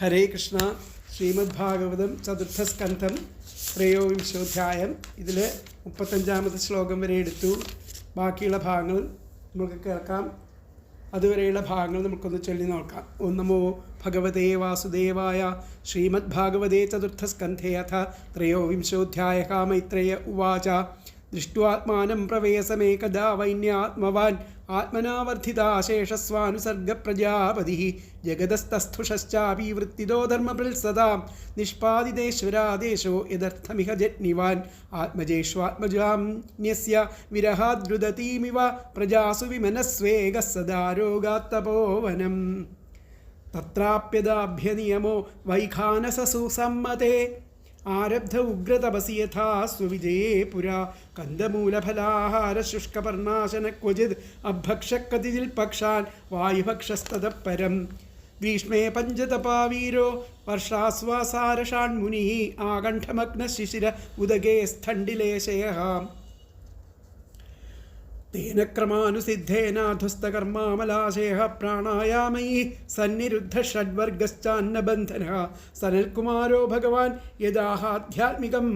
ഹരേ കൃഷ്ണ. ശ്രീമദ്ഭാഗവതം ചതുർത്ഥസ്കന്ധം ത്രയോവിംശോധ്യായം. ഇതിൽ 35ാമത്തെ ശ്ലോകം വരെ എടുത്തു. ബാക്കിയുള്ള ഭാഗങ്ങൾ നമുക്ക് കേൾക്കാം. അതുവരെയുള്ള ഭാഗങ്ങൾ നമുക്കൊന്ന് ചൊല്ലി നോക്കാം. ഓം നമോ ഭഗവതേ വാസുദേവായ. ശ്രീമദ്ഭാഗവതേ ചതുർത്ഥസ്കന്ധേ അഥ ത്രയോവിംശോധ്യായഃ. മൈത്രേയ ഉവാച. ദൃഷ്ട്വാത്മാനം പ്രവേശമേകദാ വൈന്യാത്മവാൻ ആത്മനാവർദ്ധിതാശേഷസ്വാനുസർഗപ്രജാപതിഃ ജഗതസ്ഥസ്ഥുഷശ്ചാപി വൃത്തിദോ ധർമ്മപ്രൽസതാം നിഷ്പാദിതേശ്വരാദേശോ യദർത്ഥമിഹ ജഗ്നിവാൻ ആത്മജേഷ്വാത്മജാന്യസ്യ വിരഹാദ്രുദതീമിവ പ്രജാസു വിമനസ്വേഗഃ സദാ രോഗാത്തപോവനം തത്രാപ്യദാഭ്യനിയമോ വൈഖാനസസു സമ്മതേ ആരബ്ധ ഉഗ്രതപസി യഥാ സ്വവിജയേ പുരാ കന്ദമൂലഫലാഹാര ശുഷ്കപർണാശന ക്വചിത് അഭക്ഷക്കതിൽ പക്ഷാൻ വായുഭക്ഷസ്തതഃ ഗ്രീഷ്മേ പഞ്ചതപാവീരോ വർഷാസ്വാസാരഷാൺമുനി ആകണ്ഠമഗ്നശിശിര ഉദകേ സ്ഥണ്ഡിലേശയഃ തേന ക്രമാനുസിദ്ധേനാധുസ്തകർമാമലാശേഹ പ്രാണായാമൈ സന്നിരുദ്ധ ഷഡ്വർഗശ്ചാന്നബന്ധനഃ സനൽകുമാരോ ഭഗവാൻ യദാഹാധ്യാത്മികം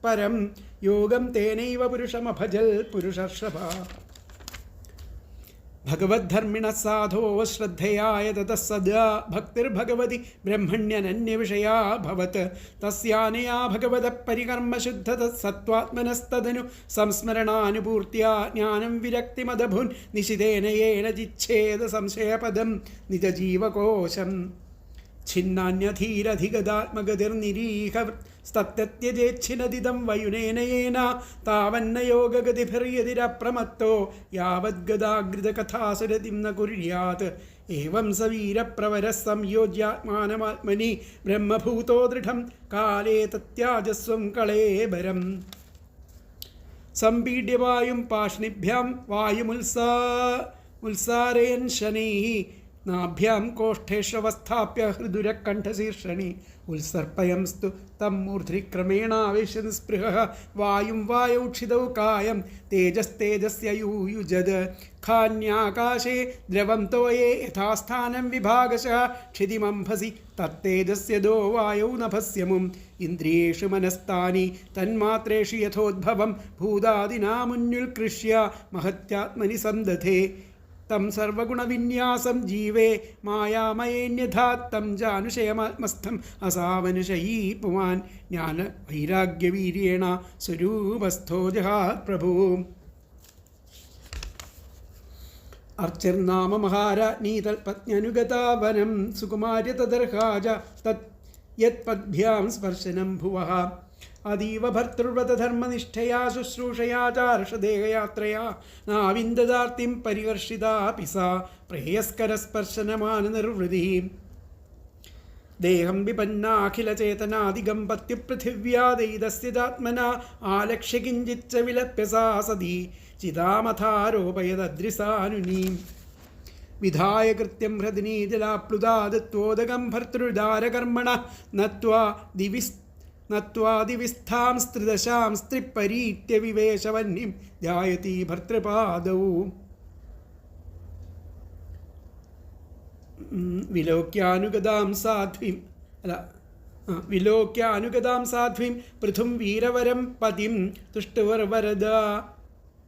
പരം യോഗം തേനൈവ പുരുഷമഭജൽ പുരുഷർഷഭ ഭഗവദ്ധർമ്മിണ സാധോ ശ്രദ്ധയായ തതഃ സദാ ഭക്തിർഭഗവതി ബ്രഹ്മണ്യനന്യവിഷയാ ഭവത് തസ്യാനയാ ഭഗവതഃ പരികർമ്മശുദ്ധത സത്വാത്മനസ്തദനു സംസ്മരണാനുപൂർത്യാ ജ്ഞാനം വിരക്തിമദഭുൻ നിശിതേന യേന ജിച്ഛേദ സംശയപദം നിജജീവകോശം ഛിന്നാന്യധീരധിഗതാത്മഗതിർനിരീഹ സ്തത്യത്യജേച്ഛിനദിദം വയുനേന യേന താവന്ന യോഗഗതിഭിര്യതിരപ്രമത്തോ യാവദ്ഗദാഗ്രതകഥാസുരതിം ന കുര്യാത് ഏവം സവീരപ്രവരഃ സംയോജ്യാത്മാനമാത്മനി ബ്രഹ്മഭൂതോ ദൃഢം കാലേ തത്യാജസ്വം കളേബരം സംപീഡ്യവായും പാഷ്ണിഭ്യാം വായുമുത്സാരയൻ ശനൈഃ നാഭ്യാം കോഷ്ഠേഷ്വസ്ഥാപ്യ ഹൃദുരകണ്ഠശീർഷണി ഉത്സർപ്പയംസ്തു തം മൂർധ്നി ക്രമേണാവേശ നിസ്പൃഹഃ വായും വായൗക്ഷിതൗ കായം തേജസ്തേജസ്യൂയുജത് ഖാന്യാകാശേ ദ്രവം തോയേ യഥാസ്ഥാനം വിഭാഗശഃ ക്ഷിതിമംഭസി തത്തേജസ്യദോ വായൗ നഭസ്യമും ഇന്ദ്രിയേഷു മനസ്താനി തന്മാത്രേഷു യഥോദ്ഭവം ഭൂതാദിനാമുന്യുൽകൃഷ്യ മഹത്യാത്മനി സന്ദധേ തം സർവഗുണവിന്യാസം ജീവേ മായാമയേന്യഥാത്തം ജാനുഷയമാത്മസ്ഥം അസാവനുഷയീ പുമാൻ ജ്ഞാന വൈരാഗ്യവീര്യേണ സ്വരൂപസ്ഥോ ജഹാത് പ്രഭു അർച്ചിർനാമ മഹാരാജ്ഞീ തൽപത്ന്യനുഗതാ വനം സുകുമാര്യ തദർഹാജ തത് യത്പദ്ഭ്യാം സ്പർശനം ഭുവഃ അതീവ ഭർതൃവ്രതധർമ്മനിഷ്ഠയാ ശുശ്രൂഷയാ ചാർഷദേഹയാത്രയാ നാവിന്ദദാർത്തിം പരികർഷിതാപി സാ പ്രേയസ്കരസ്പർശനമാനനിർവൃതി ദേഹം വിപന്നാഖിലചേതനാദിഗം പത്യുപൃഥിവ്യാദൈതസ്യതാത്മനാ ആലക്ഷ്യ കിഞ്ചിച്ച വിലപ്യ സാ സതി ചിതാമഥാരോപയദദ്രിസാനുനീം വിധായ കൃത്യം ഹൃദിനീജലാപ്ലുതാ ദത്വോദകം ഭർതൃദാരകർമ്മണ നത്വാദിവിസ്ഥാം സ്ത്രിദശാം സ്ത്രിപ്പരീത്യ വിവേശവന്യം ധ്യായതി ഭർതൃപാദൗ വിലോക്യാനുഗതാം സാധ്വീം പൃഥും വീരവരം പതിം തുഷ്ടുവർവരദാ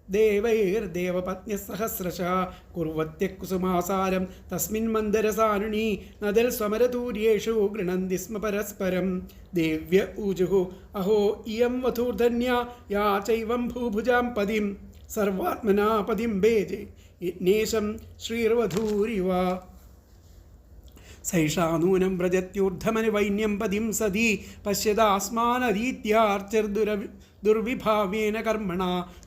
ദേവൈർദേവപത്ന്യസഹസ്രശഃ കുർവത്യകുസുമാസാരം തസ്മിൻ മന്ദരസാനുനി നദൽ സ്വമരതൂര്യേഷു ഗൃണന്തി സ്മ പരസ്പരം ദേവ്യ ഊജുഃ അഹോ ഇയം വധൂർധന്യാ യാ ചൈവം ഭൂഭുജാം പതിം സർവാത്മനാ പതിം ഭേജെ യജ്ഞേശം ശ്രീർവധൂരിവ സൈഷാ നൂനം വ്രജത്യൂർദ്ധമനുവൈന്യം പതിം സതി പശ്യതാസ്മാനരീത്യാർച്ചിർദുർവിഭാവേന കർമ്മണ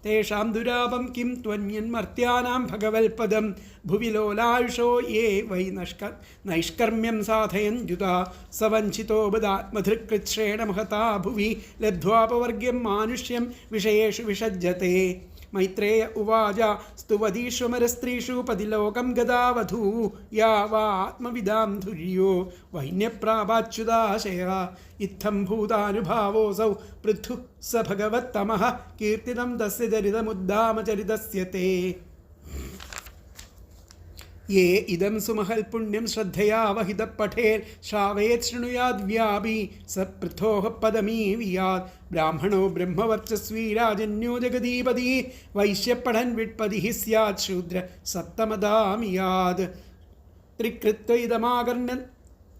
തേഷാം ദുരാപം കിം ത്വന്യന്മർത്യാനാം ഭഗവൽപദം ഭുവി ലോലായുഷോ യേ വൈ നൈഷ്കർമ്മ്യം സാധയഞ്ജുതാ സവഞ്ചിതോ ബദാത്മധൃകൃച്ഛ്രേണ മഹതാ ഭുവി ലബ്ധ്വാപവർഗ്യം മാനുഷ്യം വിഷയേഷു വിഷജ്ജത്തെ മൈത്രേയ ഉവാച സ്തുവതീഷ്വമരസ്ത്രീഷു പതിലോകം ഗതാവധൂ യാ വാ ആത്മവിദാം ധുര്യോ വൈന്യപ്രാപാച്യുതാശയ ഇത്തം ഭൂതാനുഭാവോസൗ പൃഥു സ ഭഗവത്തമഃ കീർത്തിതം തസ്യ ചരിതമുദ്ദാമചരിതസ്യ തേ യേ ഇദം സുമഹൽ പുണ്യം ശ്രദ്ധയാ വഹിത പഠേൽ ശ്രാവേത് ശൃണുയാദ് വ്യാപി സ പൃഥോഃ പദമീവിയാത് ബ്രാഹ്മണോ ബ്രഹ്മവർച്ചസ്വീ രാജന്യോ ജഗദീപതി വൈശ്യപഠൻ വിട്പതി സ്യാത് ശൂദ്ര സത്തമദാമിയാത് ത്രികൃത്വ ഇദമാകർണ്യ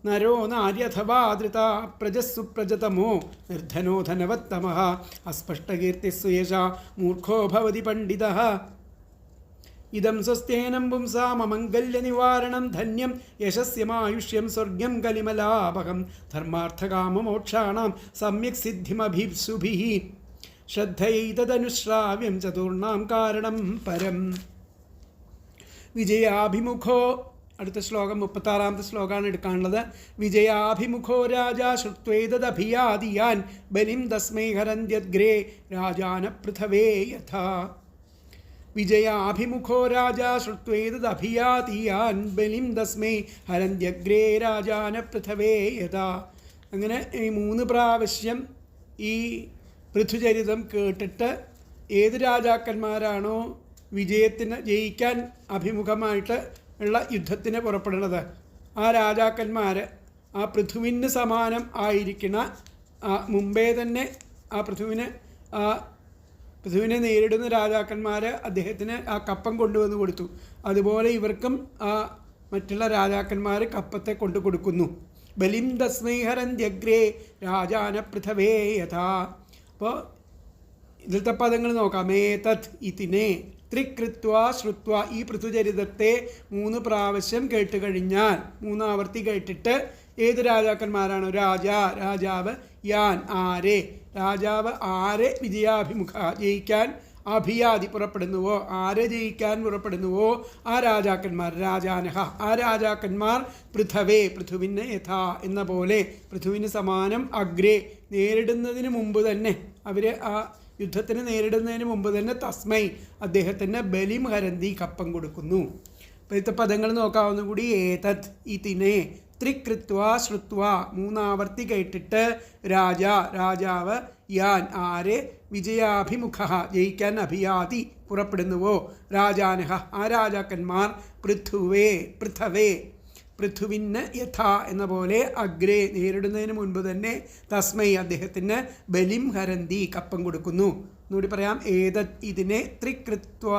നരോ നാര്യഥവാ ധൃത പ്രജസ്സു പ്രജതമോ നിർധനോ ധനവത്തമഃ അസ്പഷ്ടകീർത്തിസ്സു യശാ മൂർഖോ ഭവതി പണ്ഡിതഃ ഇദം സ്വസ്ഥേനം പുംസാമമംഗല്യനിവാരണം ധന്യം യശസ്യമായുഷ്യം സ്വർഗ്യം കലിമലാപകം ധർമാർത്ഥകാമമോക്ഷാണാം സമ്യക് സിദ്ധിമഭീപ്സുഭിः ശ്രദ്ധയൈതദനുശ്രാവ്യം ചതുർണാം കാരണം പരം. വിജയാഭിമുഖോ, അടുത്ത ശ്ലോകം 36-ാമത്തെ ശ്ലോകമാണ് എടുക്കാനുള്ളത്. വിജയാഭിമുഖോ രാജാ ശ്രുത്വേതദഭിയാദിയാൻ ബലിം തസ്മൈ ഹരന്ത്യഗ്രേ രാജാന പൃഥവേ യഥാ. വിജയാഭിമുഖോ രാജാ ശ്രുത്വേതദഭിയാതിയാൻ ബലിം തസ്മൈ ഹരന്ത്യഗ്രേ രാജാന പൃഥവേ യഥാ. അങ്ങനെ ഈ 3 പ്രാവശ്യം ഈ പൃഥുചരിതം കേട്ടിട്ട് ഏത് രാജാക്കന്മാരാണോ വിജയത്തിന് ജയിക്കാൻ അഭിമുഖമായിട്ട് ഉള്ള യുദ്ധത്തിന് പുറപ്പെടുന്നത്, ആ രാജാക്കന്മാർ ആ പൃഥുവിന് സമാനം ആയിരിക്കുന്ന മുമ്പേ തന്നെ ആ പൃഥുവിനെ നേരിടുന്ന രാജാക്കന്മാർ അദ്ദേഹത്തിന് ആ കപ്പം കൊണ്ടുവന്ന് കൊടുത്തു. അതുപോലെ ഇവർക്കും ആ മറ്റുള്ള രാജാക്കന്മാർ കപ്പത്തെ കൊണ്ടു കൊടുക്കുന്നു. ബലിം തസ്മൈ ഹരന്ത്യഗ്രേ രാജാന പൃഥവേ യഥാ. അപ്പോൾ ഇതിലത്തെ പദങ്ങൾ നോക്കാം. ഏതത് ഇതിനെ ത്രികൃത്വ ശ്രുത്വ, ഈ പൃഥുചരിതത്തെ 3 പ്രാവശ്യം കേട്ട് കഴിഞ്ഞാൽ, 3 ആവർത്തി കേട്ടിട്ട് ഏത് രാജാക്കന്മാരാണോ രാജാവ് യാൻ ആരെ, രാജാവ് ആരെ വിജയാഭിമുഖ ജയിക്കാൻ അഭിയാതി പുറപ്പെടുന്നുവോ, ആരെ ജയിക്കാൻ പുറപ്പെടുന്നുവോ ആ രാജാക്കന്മാർ രാജാനഹ, ആ രാജാക്കന്മാർ പൃഥവേ പൃഥുവിന് യഥാ എന്ന പോലെ പൃഥുവിന് സമാനം അഗ്രേ നേരിടുന്നതിന് മുമ്പ് തന്നെ, അവർ ആ യുദ്ധത്തിന് നേരിടുന്നതിന് മുമ്പ് തന്നെ തസ്മൈ അദ്ദേഹത്തിന് ബലിം ഹരന്തി കപ്പം കൊടുക്കുന്നു. ഇപ്പോഴത്തെ പദങ്ങൾ നോക്കാവുന്ന കൂടി. ഏതത് ഇതിനെ ത്രികൃത്വ ശ്രുത്വ 3 ആവർത്തി കേട്ടിട്ട് രാജാവ് യാൻ ആരെ വിജയാഭിമുഖ ജയിക്കാൻ അഭിയാതി പുറപ്പെടുന്നുവോ രാജാനഹ ആ രാജാക്കന്മാർ പൃഥവേ പൃഥുവിന് യഥാ എന്ന പോലെ അഗ്രേ നേരിടുന്നതിന് മുൻപ് തന്നെ തസ്മൈ അദ്ദേഹത്തിന് ബലിം ഹരന്തി കപ്പം കൊടുക്കുന്നു. എന്നുകൂടി പറയാം. ഏതത് ഇതിനെ ത്രികൃത്വ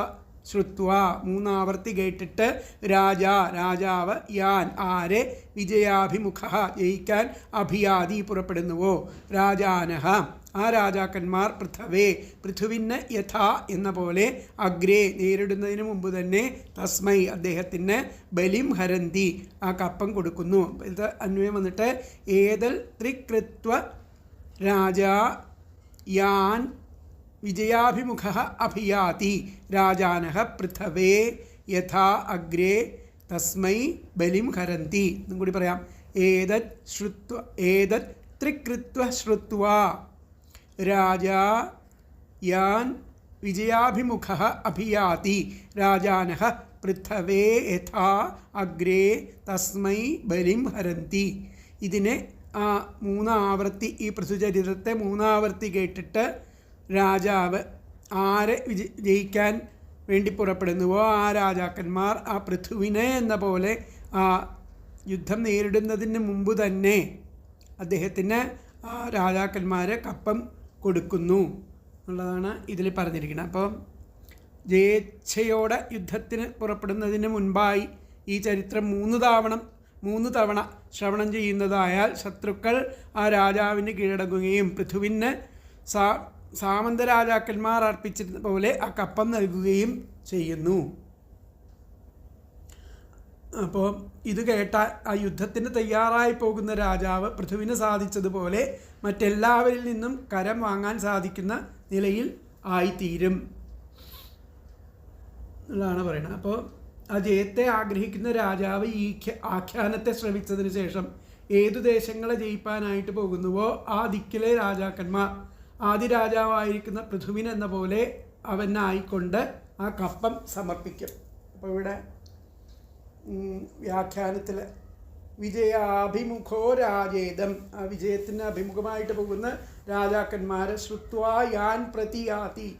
ശ്രുത്വ 3 ആവർത്തി കേട്ടിട്ട് രാജാവ് യാൻ ആരെ വിജയാഭിമുഖ ജയിക്കാൻ അഭിയാതി പുറപ്പെടുന്നുവോ രാജാനഹ ആ രാജാക്കന്മാർ പൃഥുവിന് യഥാ എന്ന പോലെ അഗ്രേ നേരിടുന്നതിന് മുമ്പ് തന്നെ തസ്മൈ അദ്ദേഹത്തിന് ബലിം ഹരന്തി ആ കപ്പം കൊടുക്കുന്നു. ഇത് അന്വയം വന്നിട്ട് ഏതൽ ത്രികൃത്വ രാജാ യാൻ വിജയാഭിമുഖ അഭിയാതി രാജാനഹ പൃഥവേ യഥാ അഗ്രേ തസ്മൈ ബലിം ഹരന്തി. എന്നും കൂടി പറയാം. ഏതത് ത്രികൃത്വ ശ്രുത്വ രാജാ യാൻ വിജയാഭിമുഖ അഭിയാതി രാജാനഹ പൃഥവേ യഥാ അഗ്രേ തസ്മൈ ബലിം ഹരന്തി. ഇതിനെ 3 ആവർത്തി ഈ പൃഥുചരിതത്തെ 3 ആവർത്തി കേട്ടിട്ട് രാജാവ് ആരെ ജയിക്കാൻ വേണ്ടി പുറപ്പെടുന്നുവോ ആ രാജാക്കന്മാർ ആ പൃഥുവിനെ എന്ന പോലെ ആ യുദ്ധം നേരിടുന്നതിന് മുമ്പ് തന്നെ അദ്ദേഹത്തിന് ആ രാജാക്കന്മാർ കപ്പം കൊടുക്കുന്നു എന്നുള്ളതാണ് ഇതിൽ പറഞ്ഞിരിക്കുന്നത്. അപ്പം ജയേച്ഛയോടെ യുദ്ധത്തിന് പുറപ്പെടുന്നതിന് മുൻപായി ഈ ചരിത്രം 3 തവണ ശ്രവണം ചെയ്യുന്നതായാൽ ശത്രുക്കൾ ആ രാജാവിന് കീഴടങ്ങുകയും പൃഥുവിന് സാമന്ത രാജാക്കന്മാർ അർപ്പിച്ചത് പോലെ ആ കപ്പം നൽകുകയും ചെയ്യുന്നു. അപ്പോൾ ഇത് കേട്ട ആ യുദ്ധത്തിന് തയ്യാറായി പോകുന്ന രാജാവ് പൃഥുവിന് സാധിച്ചതുപോലെ മറ്റെല്ലാവരിൽ നിന്നും കരം വാങ്ങാൻ സാധിക്കുന്ന നിലയിൽ ആയിത്തീരും എന്നാണ് പറയുന്നത്. അപ്പോൾ ആ ജയത്തെ ആഗ്രഹിക്കുന്ന രാജാവ് ഈ ആഖ്യാനത്തെ ശ്രവിച്ചതിന് ശേഷം ഏതു ദേശങ്ങളെ ജയിപ്പാനായിട്ട് പോകുന്നുവോ ആ ദിക്കിലെ രാജാക്കന്മാർ ആദിരാജാവായിരിക്കുന്ന പൃഥുവിൻ എന്ന പോലെ അവനായിക്കൊണ്ട് ആ കപ്പം സമർപ്പിക്കും. അപ്പോൾ ഇവിടെ വ്യാഖ്യാനത്തിൽ വിജയാഭിമുഖോ രാജേദം, ആ വിജയത്തിന് അഭിമുഖമായിട്ട് പോകുന്ന രാജാക്കന്മാർ ശ്രുത്വാ യാൻ പ്രതിയാതി,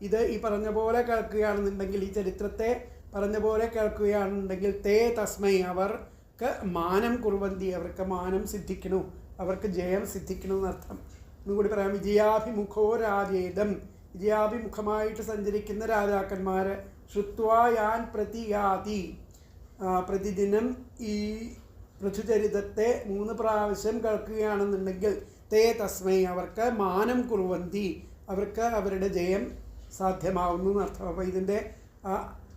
ഇത് ഈ പറഞ്ഞ പോലെ കേൾക്കുകയാണെന്നുണ്ടെങ്കിൽ ഈ ചരിത്രത്തെ പറഞ്ഞ പോലെ കേൾക്കുകയാണെന്നുണ്ടെങ്കിൽ തേ തസ്മൈ അവർക്ക് മാനം കുറുവന്തി, അവർക്ക് മാനം സിദ്ധിക്കണു, അവർക്ക് ജയം സിദ്ധിക്കണു എന്നർത്ഥം. ഒന്നുകൂടി പറയാം. വിജയാഭിമുഖോ രാജേദം, വിജയാഭിമുഖമായിട്ട് സഞ്ചരിക്കുന്ന രാജാക്കന്മാർ ശ്രുത്വാ യാൻ പ്രതിയാതി, പ്രതിദിനം ഈ പൃഥുചരിതത്തെ 3 പ്രാവശ്യം കേൾക്കുകയാണെന്നുണ്ടെങ്കിൽ തേ തസ്മൈ അവർക്ക് മാനം കുറുവന്തി, അവർക്ക് അവരുടെ ജയം സാധ്യമാവുന്നു എന്നർത്ഥം. അപ്പോൾ ഇതിൻ്റെ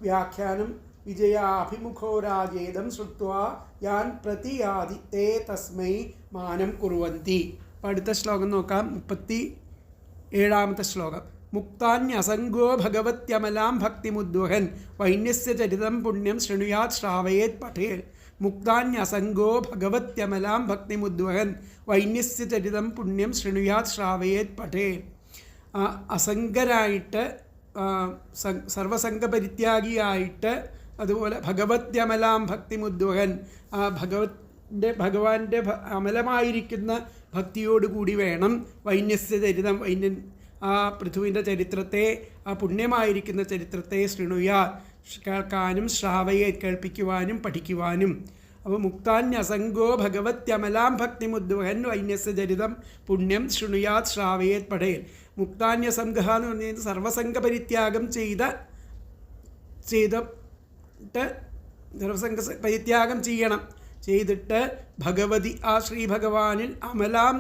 വ്യാഖ്യാനം വിജയാഭിമുഖോ രാജേദം ശ്രുത്വാ യാൻ പ്രതിയാതി തേ തസ്മൈ മാനം കുറുവന്തി. അപ്പം അടുത്ത ശ്ലോകം നോക്കാം. 37ാമത്തെ ശ്ലോകം. മുക്താന്യസംഗോ ഭഗവത്യമലാം ഭക്തിമുദ്വഹൻ വൈന്യസ്യ ചരിതം പുണ്യം ശൃണുയാത് ശ്രാവയേത് പഠേൽ. മുക്താന്യസംഗോ ഭഗവത്യമലാം ഭക്തിമുദ്വഹൻ വൈന്യസ്യ ചരിതം പുണ്യം ശൃണുയാത് ശ്രാവയേത് പഠേൽ. അസംഗരായിട്ട് സർവസംഗപരിത്യാഗിയായിട്ട് അതുപോലെ ഭഗവത്യമലാം ഭക്തിമുദ്വഹൻ, ഭഗവാന്റെ അമലമായിരിക്കുന്ന ഭക്തിയോടുകൂടി വേണം വൈന്യസ്യ ചരിതം, വൈന്യൻ ആ പൃഥുവിൻ്റെ ചരിത്രത്തെ, ആ പുണ്യമായിരിക്കുന്ന ചരിത്രത്തെ ശൃണുയാ കേൾക്കാനും ശ്രാവയെ കേൾപ്പിക്കുവാനും പഠിക്കുവാനും. അപ്പോൾ മുക്താന്യസംഗോ ഭഗവത്യമലാം ഭക്തിമുദ്വഹൻ വൈന്യസ്യ ചരിതം പുണ്യം ശൃണുയാത് ശ്രാവയേത് പഠേൽ. മുക്താന്യസംഘ എന്ന് പറഞ്ഞാൽ സർവസംഘ പരിത്യാഗം ചെയ്തിട്ട് സർവസംഘ പരിത്യാഗം ചെയ്തിട്ട് ഭഗവതി ആ ശ്രീ ഭഗവാനിൽ അമലാം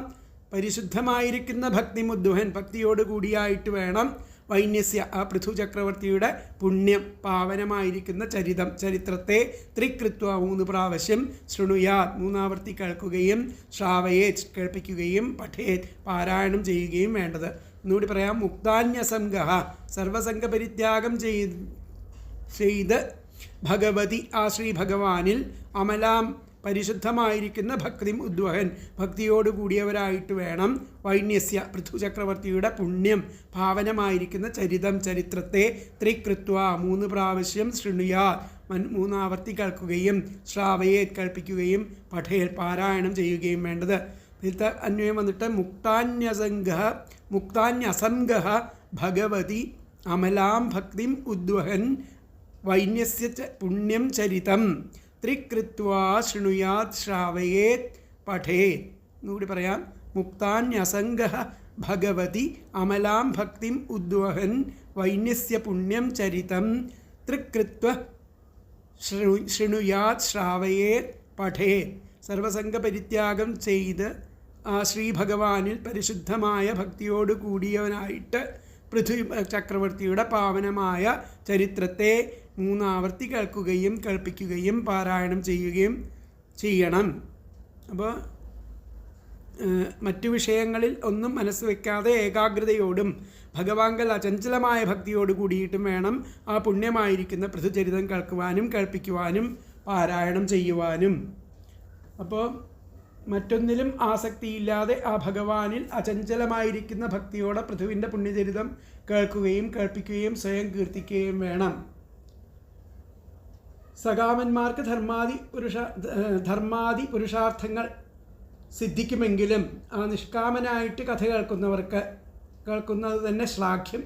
പരിശുദ്ധമായിരിക്കുന്ന ഭക്തിമുദ്വഹൻ ഭക്തിയോടുകൂടിയായിട്ട് വേണം വൈന്യസ്യ ആ പൃഥു ചക്രവർത്തിയുടെ പുണ്യം പാവനമായിരിക്കുന്ന ചരിത്രത്തെ ത്രികൃത്വ 3 പ്രാവശ്യം ശൃണുയാത് 3 കേൾക്കുകയും ശ്രാവയെ കേൾപ്പിക്കുകയും പഠേത് പാരായണം ചെയ്യുകയും വേണ്ടത്. ഒന്നുകൂടി പറയാം. മുക്താന്യസംഘ സർവസംഘ പരിത്യാഗം ചെയ്ത് ഭഗവതി ആ ശ്രീ ഭഗവാനിൽ അമലാം പരിശുദ്ധമായിരിക്കുന്ന ഭക്തി ഉദ്വഹൻ ഭക്തിയോടുകൂടിയവരായിട്ട് വേണം വൈന്യസ്യ പൃഥു ചക്രവർത്തിയുടെ പുണ്യം പാവനമായിരിക്കുന്ന ചരിത്രത്തെ ത്രികൃത്വ 3 പ്രാവശ്യം ശൃണുയാ 3 കേൾക്കുകയും ശ്രാവയെ കേൾപ്പിക്കുകയും പഠേൽ പാരായണം ചെയ്യുകയും വേണ്ടത്. ഇതിലത്തെ അന്വയം വന്നിട്ട് മുക്താന്യസംഗ ഭഗവതി അമലാം ഭക്തിം ഉദ്വഹൻ വൈന്യസ്യ പുണ്യം ചരിതം ത്രികൃത്വാ ശൃണുയാത് ശ്രാവയേത് പഠേത്. എന്നുകൂടി പറയാം. മുക്താന്യസംഗ ഭഗവതി അമലാം ഭക്തിം ഉദ്വഹൻ വൈന്യസ്യ പുണ്യം ചരിതം ത്രികൃത്വ ശൃണുയാത് ശ്രാവയേത് പഠേത്. സർവസംഘ പരിത്യാഗം ചെയ്ത് ആ ശ്രീ ഭഗവാനിൽ പരിശുദ്ധമായ ഭക്തിയോട് കൂടിയവനായിട്ട് പൃഥ്വി ചക്രവർത്തിയുടെ പാവനമായ ചരിത്രത്തെ 3 കേൾക്കുകയും കേൾപ്പിക്കുകയും പാരായണം ചെയ്യുകയും ചെയ്യണം. അപ്പോൾ മറ്റു വിഷയങ്ങളിൽ ഒന്നും മനസ്സ് വയ്ക്കാതെ ഏകാഗ്രതയോടും ഭഗവാങ്കൽ അചഞ്ചലമായ ഭക്തിയോട് കൂടിയിട്ടും വേണം ആ പുണ്യമായിരിക്കുന്ന പൃഥുചരിതം കേൾക്കുവാനും കേൾപ്പിക്കുവാനും പാരായണം ചെയ്യുവാനും. അപ്പോൾ മറ്റൊന്നിലും ആസക്തിയില്ലാതെ ആ ഭഗവാനിൽ അചഞ്ചലമായിരിക്കുന്ന ഭക്തിയോടെ പൃഥുവിൻ്റെ പുണ്യചരിതം കേൾക്കുകയും കേൾപ്പിക്കുകയും സ്വയം കീർത്തിക്കുകയും വേണം. സകാമന്മാർക്ക് ധർമാദി പുരുഷാർത്ഥങ്ങൾ സിദ്ധിക്കുമെങ്കിലും ആ നിഷ്കാമനായിട്ട് കഥ കേൾക്കുന്നത് തന്നെ ശ്ലാഘ്യം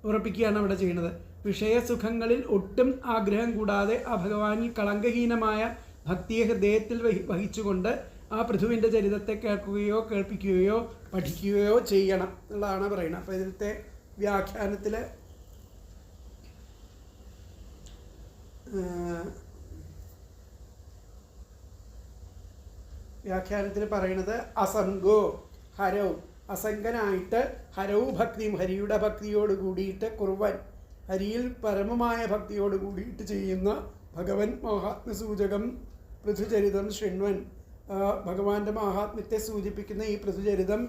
ഉറപ്പിക്കുകയാണ് അവിടെ ചെയ്യുന്നത്. വിഷയസുഖങ്ങളിൽ ഒട്ടും ആഗ്രഹം കൂടാതെ ആ ഭഗവാനിൽ കളങ്കഹീനമായ ഭക്തിയെ ഹൃദയത്തിൽ വഹിച്ചുകൊണ്ട് ആ പൃഥുവിൻ്റെ ചരിതത്തെ കേൾക്കുകയോ കേൾപ്പിക്കുകയോ പഠിക്കുകയോ ചെയ്യണം എന്നുള്ളതാണ് പറയുന്നത്. അപ്പോൾ ഇതിലത്തെ വ്യാഖ്യാനത്തിൽ പറയുന്നത് അസംഗോ ഹരൗ, അസംഗനായിട്ട് ഹരൗ ഭക്തിയും ഹരിയുടെ ഭക്തിയോട് കൂടിയിട്ട് കുർവൻ, ഹരിയിൽ പരമമായ ഭക്തിയോട് കൂടിയിട്ട് ചെയ്യുന്ന ഭഗവൻ മഹാത്മ്യസൂചകം പൃഥുചരിതം ശൃണ്വൻ, ഭഗവാന്റെ മഹാത്മ്യത്തെ സൂചിപ്പിക്കുന്ന ഈ പൃഥുചരിതം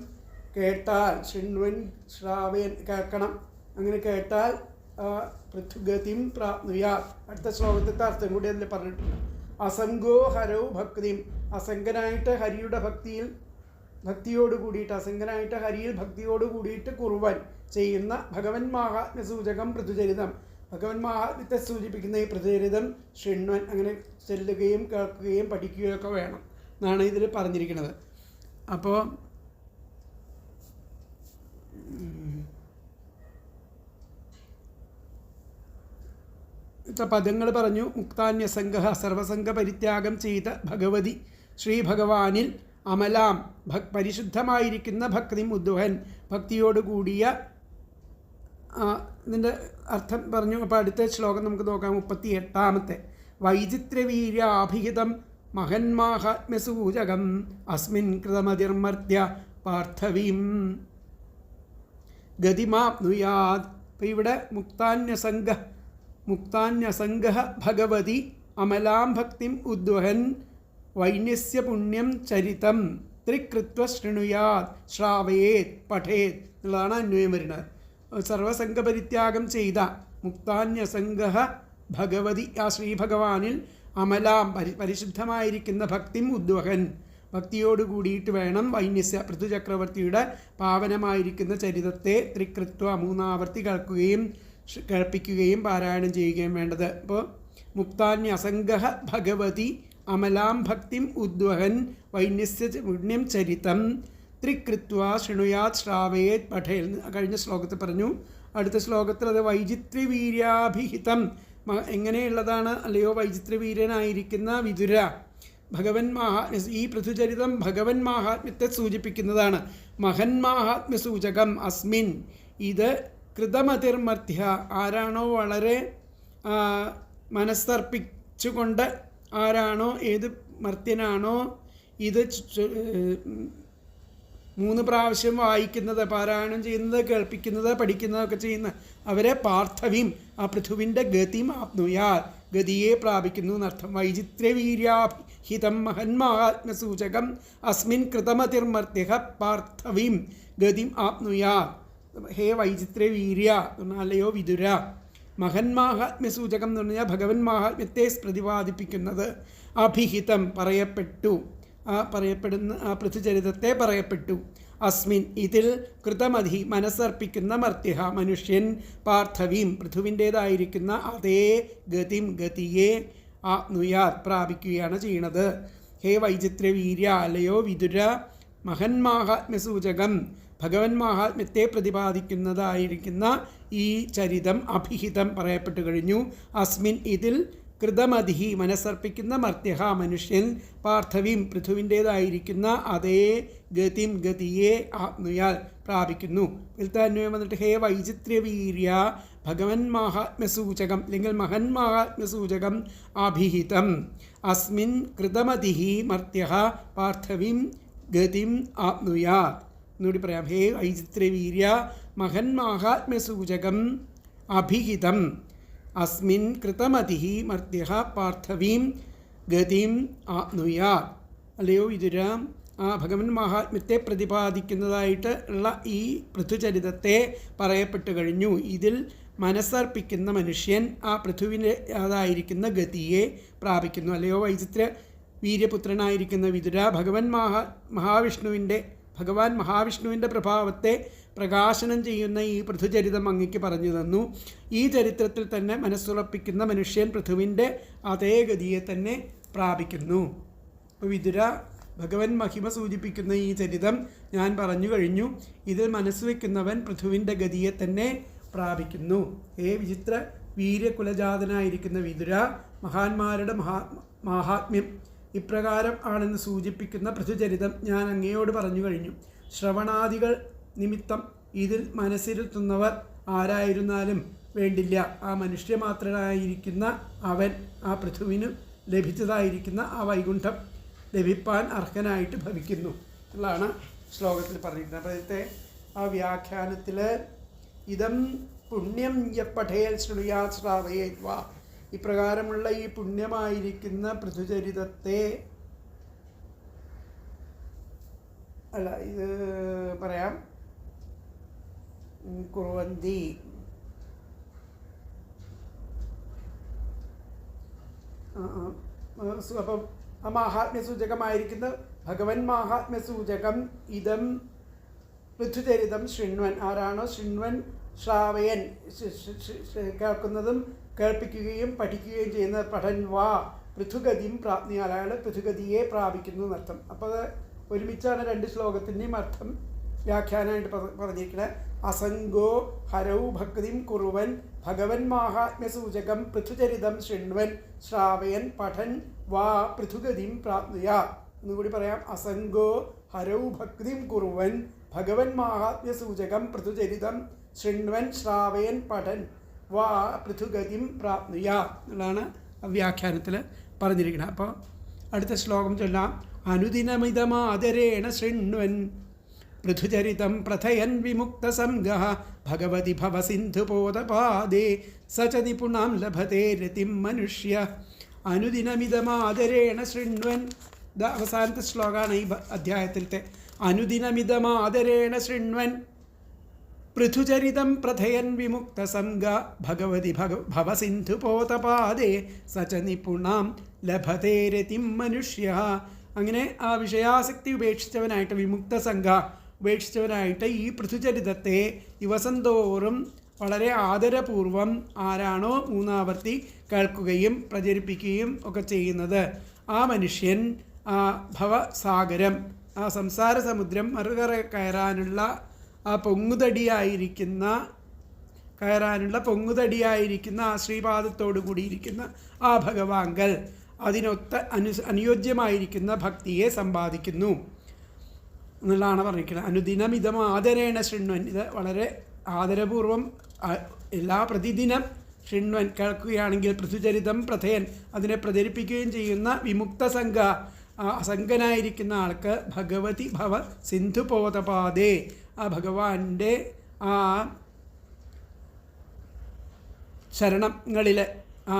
കേട്ടാൽ ശൃണ്വൻ ശ്രാവയൻ കേൾക്കണം. അങ്ങനെ കേട്ടാൽ പൃഥുഗതിം പ്രാപ്നുയാ. അടുത്ത ശ്ലോകത്തിൻ്റെ അർത്ഥം കൂടി അതിൽ പറഞ്ഞിട്ടുണ്ട്. അസംഗോ ഹരൗ ഭക്തിം, അസംഗനായിട്ട് ഹരിയുടെ ഭക്തിയോട് കൂടിയിട്ട് അസംഗനായിട്ട് ഹരിയിൽ ഭക്തിയോട് കൂടിയിട്ട് കുർവൻ ചെയ്യുന്ന ഭഗവൻ മഹാത്മ്യ സൂചകം പൃഥുചരിതം, ഭഗവൻ മഹാത്മ്യത്തെ സൂചിപ്പിക്കുന്ന ഈ പൃഥുചരിതം ശൃണ്വൻ, അങ്ങനെ ചെല്ലുകയും കേൾക്കുകയും പഠിക്കുകയും ഒക്കെ വേണം എന്നാണ് ഇതിൽ പറഞ്ഞിരിക്കുന്നത്. അപ്പോൾ പദങ്ങൾ പറഞ്ഞു. മുക്താന്യസംഗ, സർവസംഗ പരിത്യാഗം ചെയ്ത ഭഗവതി ശ്രീഭഗവാനിൽ അമലാം പരിശുദ്ധമായിരിക്കുന്ന ഭക്തി ഉദ്വഹൻ, ഭക്തിയോടുകൂടിയ ഇതിൻ്റെ അർത്ഥം പറഞ്ഞു. അപ്പോൾ അടുത്ത ശ്ലോകം നമുക്ക് നോക്കാം. 38 വൈചിത്രവീര്യാഭിഹിതം മഹന്മാഹാത്മ്യസൂചകം അസ്മിൻ കൃതമതിർമർത്യ പാർത്ഥവീം ഗതിമാപ്നുയാത്. അപ്പോൾ ഇവിടെ മുക്താന്യസംഗ ഭഗവതി അമലാം ഭക്തിം ഉദ്വഹൻ വൈന്യസ്യ പുണ്യം ചരിതം ത്രികൃത്വ ശൃണുയാത് ശ്രാവയേത് പഠേത് എന്നുള്ളതാണ് അന്വയം വരുന്നത്. സർവസംഗപരിത്യാഗം ചെയ്ത മുക്താന്യസംഗ ഭഗവതി, ആ ശ്രീഭഗവാനിൽ അമലാം പരിശുദ്ധമായിരിക്കുന്ന ഭക്തിം ഉദ്വഹൻ, ഭക്തിയോട് കൂടിയിട്ട് വേണം വൈന്യസ്യ പൃഥുചക്രവർത്തിയുടെ പാവനമായിരിക്കുന്ന ചരിതത്തെ ത്രികൃത്വ 3 ആവർത്തി കേൾപ്പിക്കുകയും പാരായണം ചെയ്യുകയും വേണ്ടത്. അപ്പോൾ മുക്താന്യസംഗ ഭഗവതി അമലാം ഭക്തിം ഉദ്വഹൻ വൈന്യസ്യ പുണ്യം ചരിതം ത്രികൃത്വ ശൃണുയാത് ശ്രാവയേത് പഠേൽ കഴിഞ്ഞ ശ്ലോകത്തിൽ പറഞ്ഞു. അടുത്ത ശ്ലോകത്തിൽ അത് വൈചിത്രവീര്യാഭിഹിതം, എങ്ങനെയുള്ളതാണ് അല്ലയോ വൈചിത്രവീര്യനായിരിക്കുന്ന വിതുര, ഈ പൃഥുചരിതം ഭഗവൻ മാഹാത്മ്യത്തെ സൂചിപ്പിക്കുന്നതാണ്. മഹന്മാഹാത്മ്യ സൂചകം അസ്മിൻ, ഇത് കൃതമതിർമർത്യ, ആരാണോ വളരെ മനസ്സർപ്പിച്ചുകൊണ്ട്, ആരാണോ ഏത് മർത്യനാണോ ഇത് 3 പ്രാവശ്യം വായിക്കുന്നത്, പാരായണം ചെയ്യുന്നത്, കേൾപ്പിക്കുന്നത്, പഠിക്കുന്നതൊക്കെ ചെയ്യുന്ന അവരെ പാർത്ഥവീം, ആ പൃഥുവിൻ്റെ ഗതിം ആപ്നുയാ, ഗതിയെ പ്രാപിക്കുന്നു എന്നർത്ഥം. വൈചിത്രവീര്യാഭിഹിതം മഹന്മാഹാത്മ്യസൂചകം അസ്മിൻ കൃതമതിർമർത്യ പാർത്ഥവീം ഗതിം ആപ്നുയാ. ഹേ വൈചിത്രവീര്യ, അല്ലയോ വിതുര, മഹന്മാഹാത്മ്യസൂചകം എന്ന് പറഞ്ഞാൽ ഭഗവൻ മാഹാത്മ്യത്തെ പ്രതിപാദിപ്പിക്കുന്നത്. അഭിഹിതം പറയപ്പെട്ടു, പറയപ്പെടുന്ന ആ പൃഥുചരിതത്തെ പറയപ്പെട്ടു. അസ്മിൻ ഇതിൽ കൃതമധി മനസ്സർപ്പിക്കുന്ന മർത്യ മനുഷ്യൻ പാർത്ഥവീം പൃഥുവിൻ്റേതായിരിക്കുന്ന അതേ ഗതിയെ ആപ്നുയാത് പ്രാപിക്കുകയാണ് ചെയ്യുന്നത്. ഹേ വൈചിത്രവീര്യ, അല്ലയോ വിതുര, മഹന്മാഹാത്മ്യസൂചകം ഭഗവൻ മാഹാത്മ്യത്തെ പ്രതിപാദിക്കുന്നതായിരിക്കുന്ന ഈ ചരിതം അഭിഹിതം പറയപ്പെട്ടു കഴിഞ്ഞു. അസ്മിൻ ഇതിൽ കൃതമധി മനസ്സർപ്പിക്കുന്ന മർത്യ മനുഷ്യൻ പാർത്ഥവീം പൃഥുവിൻ്റേതായിരിക്കുന്ന അതേ ഗതിയെ ആപ്നുയാൽ പ്രാപിക്കുന്നു. ഇതിലത്തെ അന്വയം വന്നിട്ട് ഹേ വൈചിത്രവീര്യ ഭഗവൻ മാഹാത്മ്യസൂചകം അല്ലെങ്കിൽ മഹന്മാഹാത്മ്യസൂചകം അഭിഹിതം അസ്മിൻ കൃതമധി മർത്യ പാർത്ഥവീം ഗതിം ആപ്നുയാത്. എന്നുകൂടി പറയാം. ഹേ വൈചിത്രവീര്യ മഹന്മാഹാത്മ്യസൂചകം അഭിഹിതം അസ്മിൻ കൃതമതി മർത്യ പാർത്ഥവീം ഗതിം ആപ്നുയാത്. അല്ലയോ വിതുര, ആ ഭഗവൻ മഹാത്മ്യത്തെ പ്രതിപാദിക്കുന്നതായിട്ട് ഉള്ള ഈ പൃഥുചരിതത്തെ പറയപ്പെട്ടു കഴിഞ്ഞു. ഇതിൽ മനസ്സർപ്പിക്കുന്ന മനുഷ്യൻ ആ പൃഥുവിൻ്റെ അതായിരിക്കുന്ന ഗതിയെ പ്രാപിക്കുന്നു. അല്ലയോ വൈചിത്ര വീര്യപുത്രനായിരിക്കുന്ന വിതുര, ഭഗവാൻ മഹാവിഷ്ണുവിൻ്റെ പ്രഭാവത്തെ പ്രകാശനം ചെയ്യുന്ന ഈ പൃഥുചരിതം അങ്ങയ്ക്ക് പറഞ്ഞു തന്നു. ഈ ചരിത്രത്തിൽ തന്നെ മനസ്സുറപ്പിക്കുന്ന മനുഷ്യൻ പൃഥുവിൻ്റെ അതേ ഗതിയെ തന്നെ പ്രാപിക്കുന്നു. അപ്പോൾ വിതുര, ഭഗവൻ മഹിമ സൂചിപ്പിക്കുന്ന ഈ ചരിതം ഞാൻ പറഞ്ഞു കഴിഞ്ഞു. ഇതിൽ മനസ്സ് വയ്ക്കുന്നവൻ പൃഥുവിൻ്റെ ഗതിയെ തന്നെ പ്രാപിക്കുന്നു. വിചിത്ര വീര്യകുലജാതനായിരിക്കുന്ന വിതുര, മഹാന്മാരുടെ മാഹാത്മ്യം ഇപ്രകാരം ആണെന്ന് സൂചിപ്പിക്കുന്ന പൃഥുചരിതം ഞാൻ അങ്ങയോട് പറഞ്ഞു കഴിഞ്ഞു. ശ്രവണാദികൾ നിമിത്തം ഇതിൽ മനസ്സിരുത്തുന്നവർ ആരായിരുന്നാലും വേണ്ടില്ല, ആ മനുഷ്യമാത്രനായിരിക്കുന്ന അവൻ ആ പൃഥുവിന് ലഭിച്ചതായിരിക്കുന്ന ആ വൈകുണ്ഠം ലഭിപ്പാൻ അർഹനായിട്ട് ഭവിക്കുന്നു എന്നുള്ളതാണ് ശ്ലോകത്തിൽ പറഞ്ഞിരിക്കുന്നത്. അപ്പോഴത്തെ ആ വ്യാഖ്യാനത്തിൽ ഇതം പുണ്യം യപ്പഠേൽ ശ്രുയാ ശ്രാവയേത് വാ, ഇപ്രകാരമുള്ള ഈ പുണ്യമായിരിക്കുന്ന പൃഥുചരിതത്തെ ഇത് പറയാം. കുറുവന്തി അപ്പം ആ മാഹാത്മ്യസൂചകമായിരിക്കുന്ന ഭഗവൻ മാഹാത്മ്യസൂചകം ഇതം പൃഥുചരിതം ശൃണ്വൻ, ആരാണോ ശൃണ്വൻ ശ്രാവയൻ കേൾക്കുന്നതും കേൾപ്പിക്കുകയും പഠിക്കുകയും ചെയ്യുന്ന പഠൻ വാ പൃഥുഗതിയും പ്രാപ്തിയാൽ അയാൾ പൃഥുഗതിയെ പ്രാപിക്കുന്നു എന്നർത്ഥം. അപ്പോൾ അത് ഒരുമിച്ചാണ് 2 ശ്ലോകത്തിൻ്റെയും അർത്ഥം വ്യാഖ്യാനമായിട്ട് പറഞ്ഞിരിക്കുന്നത്. അസംഗോ ഹരൗ ഭക്തിം കുറുവൻ ഭഗവൻ മാഹാത്മ്യസൂചകം പൃഥുചരിതം ശൃണ്വൻ ശ്രാവയൻ പഠൻ വാ പൃഥുഗതിം പ്രാപ്നുയാത്. എന്നുകൂടി പറയാം. അസംഗോ ഹരൗ ഭക്തിം കുറുവൻ ഭഗവൻ മാഹാത്മ്യസൂചകം പൃഥുചരിതം ശൃണ്വൻ ശ്രാവയൻ പഠൻ വാ പൃഥുഗതിം പ്രാപ്നുയാത് എന്നുള്ളതാണ് വ്യാഖ്യാനത്തിൽ പറഞ്ഞിരിക്കുന്നത്. അപ്പോൾ അടുത്ത ശ്ലോകം ചൊല്ലാം. അനുദിനമിതമാദരേണ ശൃണ്വൻ പൃഥുചരിതം പ്രഥയൻ വിമുക്തസംഗഃ ഭഗവതി ഭവസിന്ധുപോതപാദേ സ ച നിപുണാം ലഭത്തെ രതിം മനുഷ്യ. അനുദിനമിതമാദരേണ ശൃണ്വൻ. ഇത് അവസാനത്തെ ശ്ലോകമാണ് ഈ അധ്യായത്തിലത്തെ. അനുദിനമിതമാദരേണ ശൃണ്വൻ പൃഥുചരിതം പ്രഥയൻ വിമുക്തസംഗ ഭഗവതി ഭവസിന്ധുപോതപാദേ സ ച നിപുണാം ലഭത്തെ രതിം മനുഷ്യ. അങ്ങനെ ആ വിഷയാസക്തി ഉപേക്ഷിച്ചവനായിട്ട്, വിമുക്തസംഗ ഉപേക്ഷിച്ചവനായിട്ട് ഈ പൃഥുചരിതത്തെ ദിവസം തോറും വളരെ ആദരപൂർവം ആരാണോ മൂന്നാവർത്തി കേൾക്കുകയും പ്രചരിപ്പിക്കുകയും ഒക്കെ ചെയ്യുന്നത്, ആ മനുഷ്യൻ ആ ഭവസാഗരം, ആ സംസാര സമുദ്രം മറുകര കയറാനുള്ള ആ പൊങ്ങുതടിയായിരിക്കുന്ന ആ ശ്രീപാദത്തോടു കൂടിയിരിക്കുന്ന ആ ഭഗവാങ്കൽ അതിനൊത്ത അനുയോജ്യമായിരിക്കുന്ന ഭക്തിയെ സമ്പാദിക്കുന്നു എന്നുള്ളതാണ് പറഞ്ഞിരിക്കുന്നത്. അനുദിനമിതം ആദരേണ ശൃണ്വൻ. ഇത് വളരെ ആദരപൂർവം എല്ലാ പ്രതിദിനം ശൃണ്വൻ കേൾക്കുകയാണെങ്കിൽ പൃഥുചരിതം പ്രഥയൻ അതിനെ പ്രചരിപ്പിക്കുകയും ചെയ്യുന്ന വിമുക്തസംഗ അസംഗനായിരിക്കുന്ന ആൾക്ക് ഭഗവതി ഭവ സിന്ധുപോതപാദേ ആ ഭഗവാന്റെ ആ ശരണങ്ങളിൽ ആ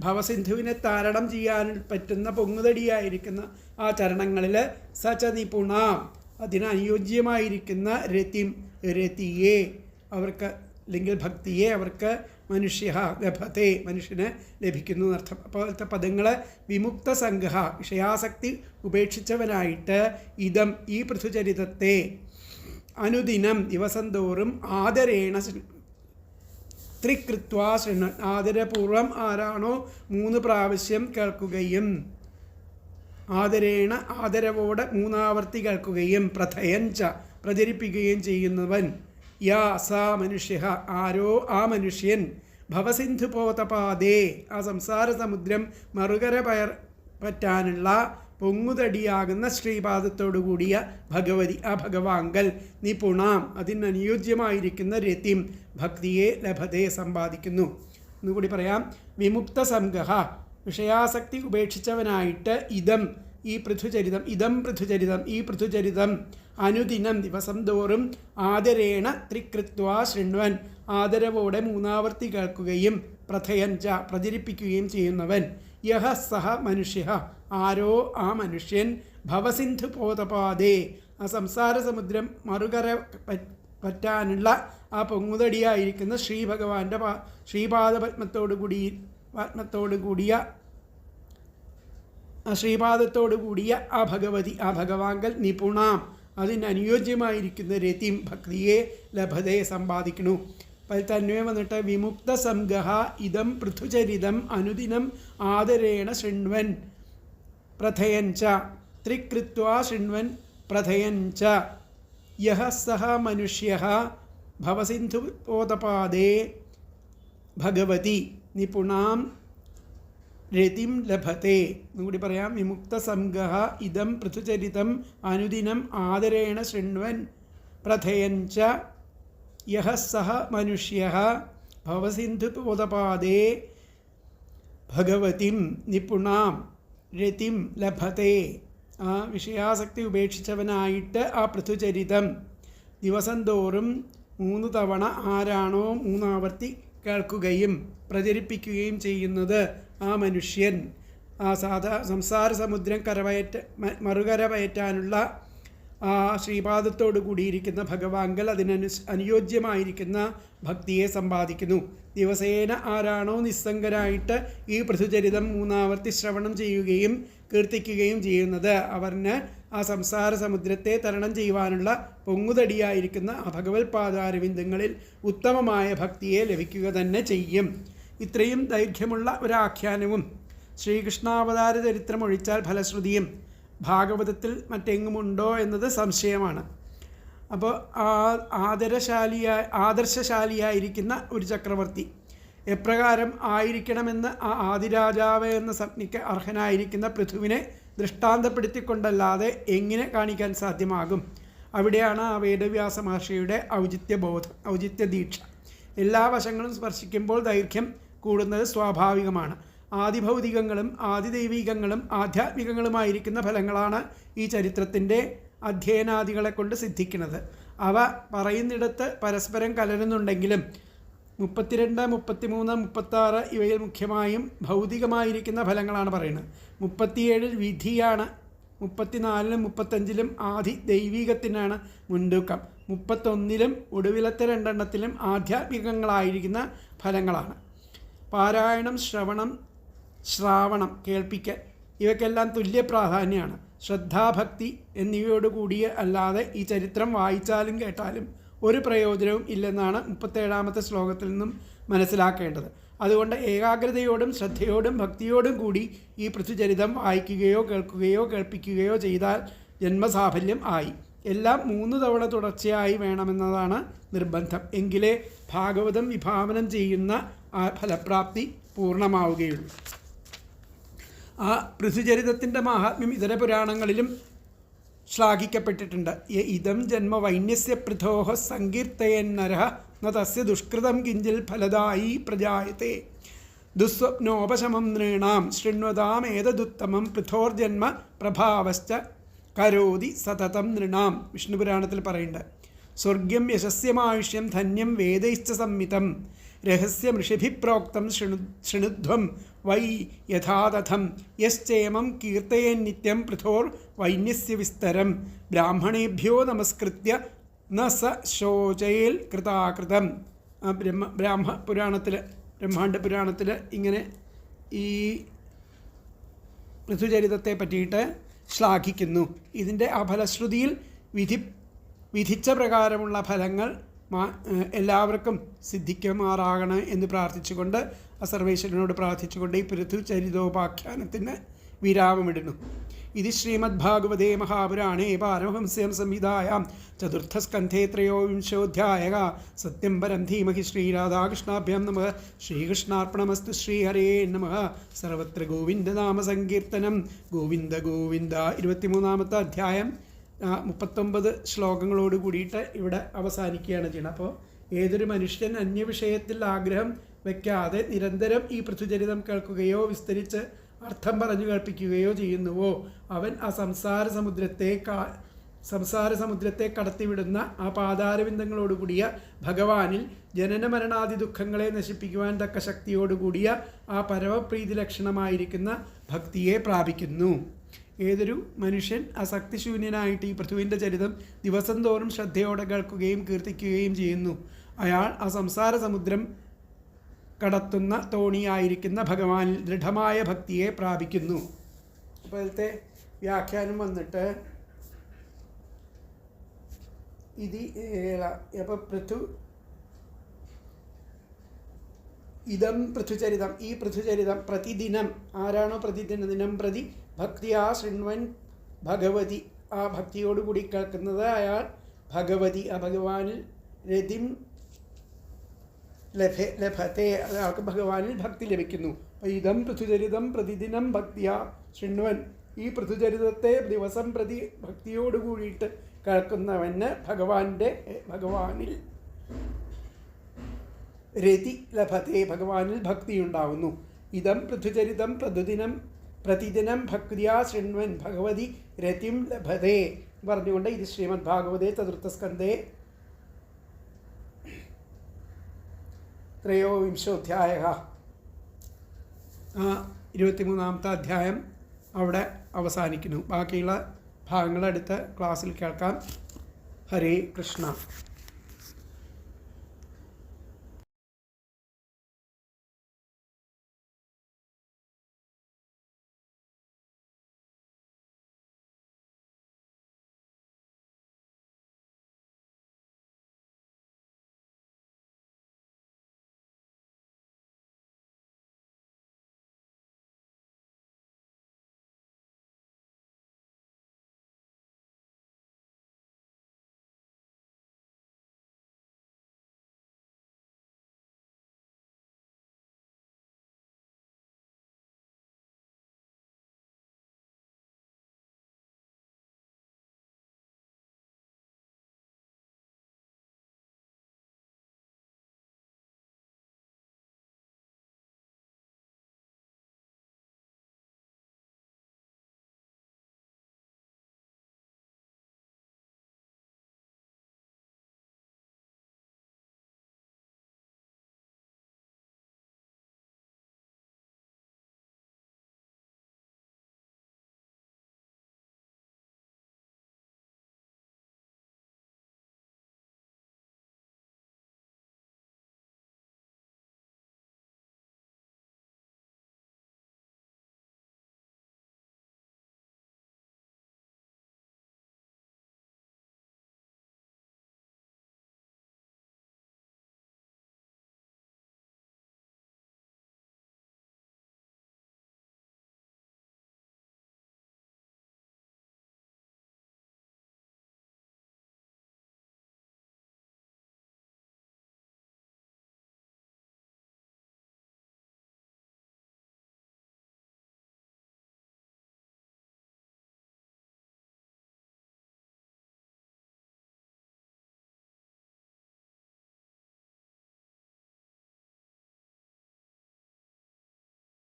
ഭവസിന്ധുവിനെ താരണം ചെയ്യാൻ പറ്റുന്ന പൊങ്ങുതടിയായിരിക്കുന്ന ആ ചരണങ്ങളിൽ സച നിപുണാം അതിനനുയോജ്യമായിരിക്കുന്ന രതിയെ അവർക്ക്, അല്ലെങ്കിൽ ഭക്തിയെ അവർക്ക് മനുഷ്യ ലഭത്തെ മനുഷ്യന് ലഭിക്കുന്നു എന്നർത്ഥം. അപ്പോഴത്തെ പദങ്ങൾ വിമുക്ത സംഘ വിഷയാസക്തി ഉപേക്ഷിച്ചവനായിട്ട് ഇതം ഈ പൃഥുചരിതത്തെ അനുദിനം ദിവസം തോറും ആദരേണ ത്രികൃത്വാ ശൃണ്വൻ ആദരപൂർവം ആരാണോ 3 പ്രാവശ്യം കേൾക്കുകയും ആദരേണ ആദരവോടെ 3 ആവർത്തി കേൾക്കുകയും പ്രഥയൻ ച പ്രചരിപ്പിക്കുകയും ചെയ്യുന്നവൻ യാ സാ മനുഷ്യ ആരോ ആ മനുഷ്യൻ ഭവസിന്ധുപോതപാദേ ആ സംസാര സമുദ്രം മറുകര പറ്റാനുള്ള പൊങ്ങുതടിയാകുന്ന ശ്രീപാദത്തോടു കൂടിയ ഭഗവതി ആ ഭഗവാങ്കൽ നിപുണാം അതിനനുയോജ്യമായിരിക്കുന്ന രതിം ഭക്തിയെ ലഭത്തെ സമ്പാദിക്കുന്നു. എന്നുകൂടി പറയാം. വിമുക്ത സംഘ വിഷയാസക്തി ഉപേക്ഷിച്ചവനായിട്ട് ഇതം ഈ പൃഥുചരിതം അനുദിനം ദിവസം തോറും ആദരേണ ത്രികൃത്വാ ശൃണ്വൻ ആദരവോടെ 3 ആവർത്തി കേൾക്കുകയും പ്രഥയൻ ച പ്രചരിപ്പിക്കുകയും ചെയ്യുന്നവൻ യഹ സഹ മനുഷ്യ ആരോ ആ മനുഷ്യൻ ഭവസിന്ധുപോതപാദേ ആ സംസാര സമുദ്രം മറുകര പറ്റാനുള്ള ആ പൊങ്ങുതടിയായിരിക്കുന്ന ശ്രീഭഗവാന്റെ ശ്രീപാദപത്മത്തോടു കൂടിയ ആ ഭഗവതി ആ ഭഗവാങ്കൽ നിപുണാം അതിനനുയോജ്യമായിരിക്കുന്ന രതിം ഭക്തിയെ ലഭതയെ സമ്പാദിക്കണു. തന്വയം വന്നിട്ട് വിമുക്ത സംഗഹ ഇതം പൃഥുചരിതം അനുദിനം ആദരേണ ശൃണ്വൻ പ്രഥയൻ ച ത്രികൃത്വാ ശൃണ്വൻ പ്രഥയൻ ച യഹ സഹ മനുഷ്യ ഭവസിന്ധുപോതപാദേ ഭഗവതി നിപുണാം രതിം ലഭത്തെ. എന്നുകൂടി പറയാം. വിമുക്ത സംഗഹ ഇതം പൃഥുചരിതം അനുദിനം ആദരേണ ശൃണ്വൻ പ്രഥയൻ ച യഹ സഹ മനുഷ്യ ഭവസിന്ധുപോതപാദേ ഭഗവതിം നിപുണാം രതിം ലഭത്തെ. ആ വിഷയാസക്തി ഉപേക്ഷിച്ചവനായിട്ട് ആ പൃഥുചരിതം ദിവസം തോറും 3 തവണ ആരാണോ 3 ആവർത്തി കേൾക്കുകയും പ്രചരിപ്പിക്കുകയും ചെയ്യുന്നത് ആ മനുഷ്യൻ ആ സംസാര സമുദ്രം മറുകര പയറ്റാനുള്ള ആ ശ്രീപാദത്തോടു കൂടിയിരിക്കുന്ന ഭഗവാങ്കൽ അനുയോജ്യമായിരിക്കുന്ന ഭക്തിയെ സമ്പാദിക്കുന്നു. ദിവസേന ആരാണോ നിസ്സംഗരായിട്ട് ഈ പൃഥുചരിതം 3 ആവർത്തി ശ്രവണം ചെയ്യുകയും കീർത്തിക്കുകയും ചെയ്യുന്നത് അവന് ആ സംസാര സമുദ്രത്തെ തരണം ചെയ്യുവാനുള്ള പൊങ്ങുതടിയായിരിക്കുന്ന ആ ഭഗവത്പാദാരവിന്ദങ്ങളിൽ ഉത്തമമായ ഭക്തിയെ ലഭിക്കുക തന്നെ ചെയ്യും. ഇത്രയും ദൈർഘ്യമുള്ള ഒരാഖ്യാനവും ശ്രീകൃഷ്ണാവതാര ചരിത്രം ഒഴിച്ചാൽ ഫലശ്രുതിയും ഭാഗവതത്തിൽ മറ്റെങ്ങുമുണ്ടോ എന്നത് സംശയമാണ്. അപ്പോൾ ആദർശശാലിയായിരിക്കുന്ന ഒരു ചക്രവർത്തി എപ്രകാരം ആയിരിക്കണമെന്ന് ആ ആദിരാജാവ് എന്ന സംജ്ഞയ്ക്ക് അർഹനായിരിക്കുന്ന പൃഥുവിനെ ദൃഷ്ടാന്തപ്പെടുത്തിക്കൊണ്ടല്ലാതെ എങ്ങനെ കാണിക്കാൻ സാധ്യമാകും? അവിടെയാണ് ആ വേദവ്യാസ മഹർഷിയുടെ ഔചിത്യ ദീക്ഷ. എല്ലാ വശങ്ങളും സ്പർശിക്കുമ്പോൾ ദൈർഘ്യം കൂടുന്നത് സ്വാഭാവികമാണ്. ആദിഭൗതികങ്ങളും ആദിദൈവികങ്ങളും ആധ്യാത്മികങ്ങളുമായിരിക്കുന്ന ഫലങ്ങളാണ് ഈ ചരിത്രത്തിൻ്റെ അധ്യയനാദികളെ കൊണ്ട് സിദ്ധിക്കുന്നത്. അവ പറയുന്നിടത്ത് പരസ്പരം കലരുന്നുണ്ടെങ്കിലും 32, 33, 36 ഇവയിൽ മുഖ്യമായും ഭൗതികമായിരിക്കുന്ന ഫലങ്ങളാണ് പറയുന്നത്. 37 വിധിയാണ്, 34 35 ആദി ദൈവികത്തിനാണ് മുൻതൂക്കം, 31 ഒടുവിലത്തെ 2 ആധ്യാത്മികങ്ങളായിരിക്കുന്ന ഫലങ്ങളാണ്. പാരായണം, ശ്രാവണം കേൾപ്പിക്കൽ ഇവയ്ക്കെല്ലാം തുല്യ പ്രാധാന്യമാണ്. ശ്രദ്ധാഭക്തി എന്നിവയോടുകൂടിയ അല്ലാതെ ഈ ചരിത്രം വായിച്ചാലും കേട്ടാലും ഒരു പ്രയോജനവും ഇല്ലെന്നാണ് 37ാമത്തെ ശ്ലോകത്തിൽ നിന്നും മനസ്സിലാക്കേണ്ടത്. അതുകൊണ്ട് ഏകാഗ്രതയോടും ശ്രദ്ധയോടും ഭക്തിയോടും കൂടി ഈ പൃഥുചരിതം വായിക്കുകയോ കേൾക്കുകയോ കേൾപ്പിക്കുകയോ ചെയ്താൽ ജന്മസാഫല്യം ആയി. എല്ലാം 3 തവണ തുടർച്ചയായി വേണമെന്നതാണ് നിർബന്ധം. എങ്കിലേ ഭാഗവതം വിഭാവനം ചെയ്യുന്ന ആ ഫലപ്രാപ്തി പൂർണ്ണമാവുകയുള്ളൂ. ആ പൃഥുചരിതത്തിൻ്റെ മാഹാത്മ്യം ഇതര പുരാണങ്ങളിലും ശ്ലാഘിക്കപ്പെട്ടിട്ടുണ്ട്. ഇതം ജന്മ വൈന്യസ്യ പൃഥോഹ സങ്കീർത്തയൻ നരഃ ന തസ്യ ദുഷ്കൃതം കിഞ്ചിൽ ഫലദായി പ്രജായത്തെ ദുസ്വപ്നോപശമം നൃണാം ശൃണ്വതാമേതദുത്തമം പൃഥോർജന്മ പ്രഭാവശ്ച കരോതി സതതം നൃണാം. വിഷ്ണു പുരാണത്തിൽ പറയുന്നുണ്ട്. സ്വർഗ്യം യശസ്യമായുഷ്യം ധന്യം വേദൈശ്ച സംമിതം രഹസ്യമൃഷിഭിപ്രോക്തം ശൃണുധ്വം വൈ യഥാതഥം യശ്ചേമം കീർത്തയേൻ നിത്യം പൃഥോർ വൈന്യസ്യ വിസ്തരം ബ്രാഹ്മണേഭ്യോ നമസ്കൃത്യ ന സ ശോചയേൽ കൃതാകൃതം. ബ്രഹ്മാണ്ഡ പുരാണത്തിൽ ഇങ്ങനെ ഈ പൃഥുചരിതത്തെ പറ്റിയിട്ട് ശ്ലാഘിക്കുന്നു. ഇതിൻ്റെ ആ ഫലശ്രുതിയിൽ വിധിച്ച പ്രകാരമുള്ള ഫലങ്ങൾ എല്ലാവർക്കും സിദ്ധിക്കുമാറാകണം എന്ന് പ്രാർത്ഥിച്ചുകൊണ്ട് സർവേശ്വരനോട് പ്രാർത്ഥിച്ചുകൊണ്ട് ഈ പൃഥുചരിതോപാഖ്യാനത്തിന് വിരാമമിടുന്നു. ഇത് ശ്രീമദ്ഭാഗവതേ മഹാപുരാണേ പാരമഹംസ്യം സംഹിതായാം ചതുർത്ഥസ്കന്ധേ 3-വിംശോऽധ്യായഃ. സത്യം പരം ധീമഹി. ശ്രീരാധാകൃഷ്ണാഭ്യാം നമഃ. ശ്രീകൃഷ്ണാർപ്പണമസ്തു. ശ്രീഹരേ നമഃ. സർവത്ര ഗോവിന്ദനാമ സങ്കീർത്തനം. ഗോവിന്ദ ഗോവിന്ദ. 23ാമത്തെ അധ്യായം 39 ശ്ലോകങ്ങളോട് കൂടിയിട്ട് ഇവിടെ അവസാനിക്കുകയാണ് ചെയ്യുന്നത്. അപ്പോൾ ഏതൊരു മനുഷ്യൻ അന്യവിഷയത്തിൽ ആഗ്രഹം വയ്ക്കാതെ നിരന്തരം ഈ പൃഥുചരിതം കേൾക്കുകയോ വിസ്തരിച്ച് അർത്ഥം പറഞ്ഞു കേൾപ്പിക്കുകയോ ചെയ്യുന്നുവോ അവൻ ആ സംസാര സമുദ്രത്തെ കടത്തിവിടുന്ന ആ പാതാരവിന്ദങ്ങളോടുകൂടിയ ഭഗവാനിൽ ജനന മരണാദി ദുഃഖങ്ങളെ നശിപ്പിക്കുവാൻ തക്ക ശക്തിയോടുകൂടിയ ആ പരമപ്രീതി ലക്ഷണമായിരിക്കുന്ന ഭക്തിയെ പ്രാപിക്കുന്നു. ഏതൊരു മനുഷ്യൻ അസക്തിശൂന്യനായിട്ട് ഈ പൃഥുവിൻ്റെ ചരിതം ദിവസം തോറും ശ്രദ്ധയോടെ കേൾക്കുകയും കീർത്തിക്കുകയും ചെയ്യുന്നു, അയാൾ ആ സംസാര സമുദ്രം കടത്തുന്ന തോണിയായിരിക്കുന്ന ഭഗവാനിൽ ദൃഢമായ ഭക്തിയെ പ്രാപിക്കുന്നു. അപ്പോൾ അതിലത്തെ വ്യാഖ്യാനം വന്നിട്ട് അപ്പോൾ ഇതം പൃഥുചരിതം, ഈ പൃഥുചരിതം പ്രതിദിനം ആരാണോ ദിനം പ്രതി ഭക്തിയാ ശൃണ്വൻ ഭഗവതി, ആ ഭക്തിയോടുകൂടി കേൾക്കുന്നത് അയാൾ ഭഗവതി, ആ ഭഗവാനിൽ രതിം ലഭത്തെ, അയാൾക്ക് ഭഗവാനിൽ ഭക്തി ലഭിക്കുന്നു. അപ്പോൾ ഇതം പൃഥുചരിതം പ്രതിദിനം ഭക്തിയാ ശൃണ്വൻ, ഈ പൃഥുചരിതത്തെ ദിവസം പ്രതി ഭക്തിയോടുകൂടിയിട്ട് കേൾക്കുന്നവന് ഭഗവാനിൽ രതി ലഭത്തെ, ഭഗവാനിൽ ഭക്തിയുണ്ടാവുന്നു. ഇതം പൃഥുചരിതം പ്രതിദിനം ഭക്തിയാ ശൃണ്വൻ ഭഗവതി രതിം ലഭതേ പറഞ്ഞുകൊണ്ട് ഇത് ശ്രീമദ് ഭാഗവതേ ചതുർത്ഥസ്കന്ധേ 3-വിംശോऽധ്യായഃ. 23ാമത്തെ അധ്യായം അവിടെ അവസാനിക്കുന്നു. ബാക്കിയുള്ള ഭാഗങ്ങൾ അടുത്ത ക്ലാസ്സിൽ കേൾക്കാം. ഹരേ കൃഷ്ണ.